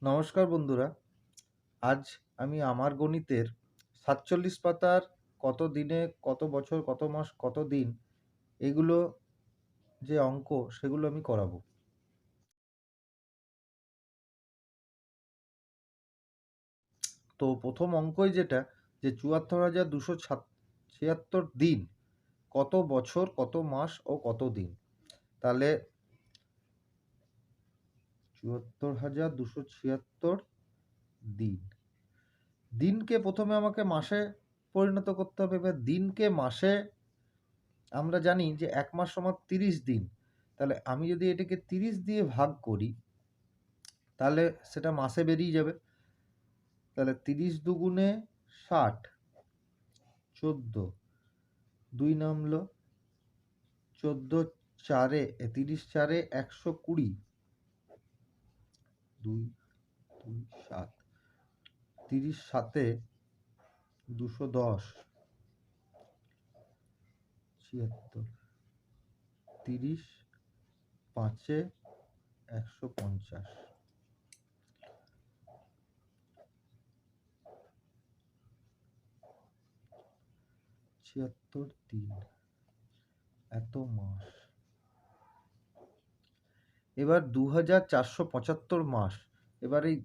নমস্কার বন্ধুরা। আজ আমি আমার গণিতের ৪৭ পাতার কত দিনে, কত বছর, কত মাস, কত দিন এগুলো যে অঙ্ক সেগুলো আমি করাবো। তো প্রথম অঙ্কই যেটা যে ৭৪,২৭৬ দিন কত বছর, কত মাস ও কত দিন। তাহলে ৭৪,২৭৬ দিন। দিনকে প্রথমে আমাকে মাসে পরিণত করতে হবে। এবার দিনকে মাসে আমরা জানি যে ১ মাস সমান ৩০ দিন। তাহলে আমি যদি এটাকে ৩০ দিয়ে ভাগ করি তাহলে সেটা মাসে বেরিয়ে যাবে। তাহলে ৩০ দুগুণে ৬০, ১৪, ২ নামলো ১৪ চারে ৩০ চারে ১২০, ২ ২ ৭, ৩০ সাতে ২১০, ৭৬, ৩০ পাঁচে ১৫০, ৭৬ দিন, এত মাস। এবার ২৪৭৫ মাস। এবার এই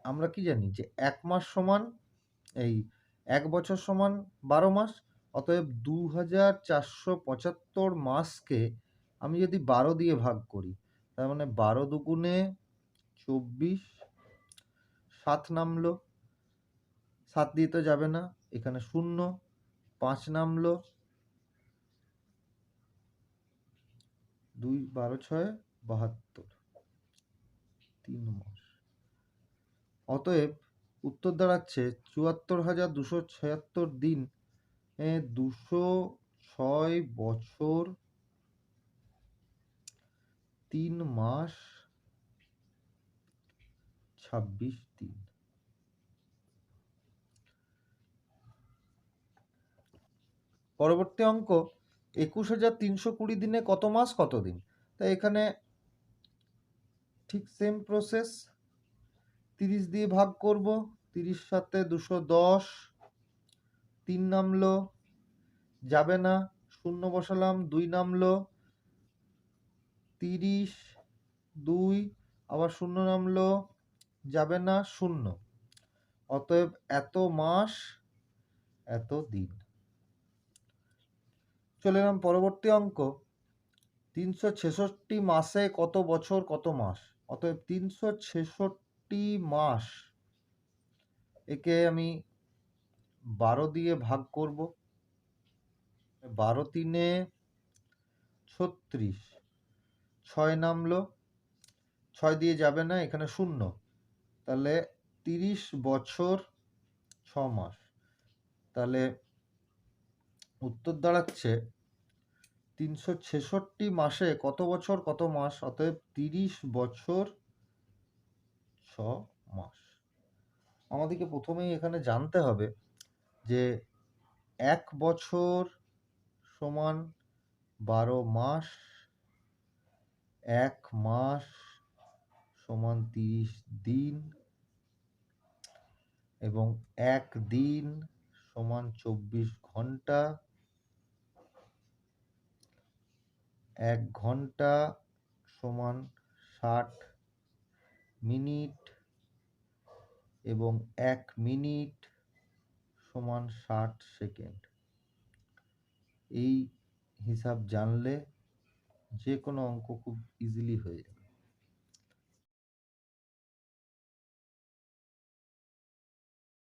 আমরা কি জানি যে ১ মাস সমান ১ বছর সমান ১২ মাস। অতএব ২৪৭৫ মাসকে আমি যদি ১২ দিয়ে ভাগ করি তার মানে ১২ দুগুণে ২৪, ৭ নামলো, ৭ দিয়ে তো যাবে না, এখানে ০, ৫ নামলো, ২ ১২ ৬ ৭২, ৩ মাস। অতএব উত্তর দাঁড়াচ্ছে ৭৪,২৭৬ দিন ২০৬ বছর ৩ মাস ২৬ দিন। পরবর্তী অঙ্ক ২১,৩২০ দিনে কত মাস কত দিন। তাই এখানে ঠিক সেম প্রসেস, ৩০ দিয়ে ভাগ করব, ৩০ সাথে ২১০, ৩ নামলো, যাবে না, ০ বসালাম, ২ নামলো, ৩০, ২ আবার ০ নামলো, যাবে না, ০। অতএব এত মাস এত দিন। চলে এলাম পরবর্তী অঙ্ক ৩৬৬ মাসে কত বছর কত মাস। অতএব ৩৬৬ মাস একে আমি ১২ দিয়ে ভাগ করব, ১২ তিনে ৩৬, ৬ নামলো, ৬ দিয়ে যাবে না, এখানে ০। তাহলে ৩০ বছর ৬ মাস। তাহলে উত্তর দাঁড়াচ্ছে ৩৬৬ মাসে কত বছর কত মাস। অতএব ৩০ বছর ৬ মাস। আমাদেরকে প্রথমেই এখানে জানতে হবে যে ১ বছর সমান ১২ মাস, ১ মাস সমান ৩০ দিন এবং ১ দিন সমান ২৪ ঘন্টা, ১ ঘন্টা সমান ৬০ মিনিট এবং ১ মিনিট সমান ৬০ সেকেন্ড। এই হিসাব জানলে যে কোনো অঙ্ক খুব ইজিলি হয়ে যাবে।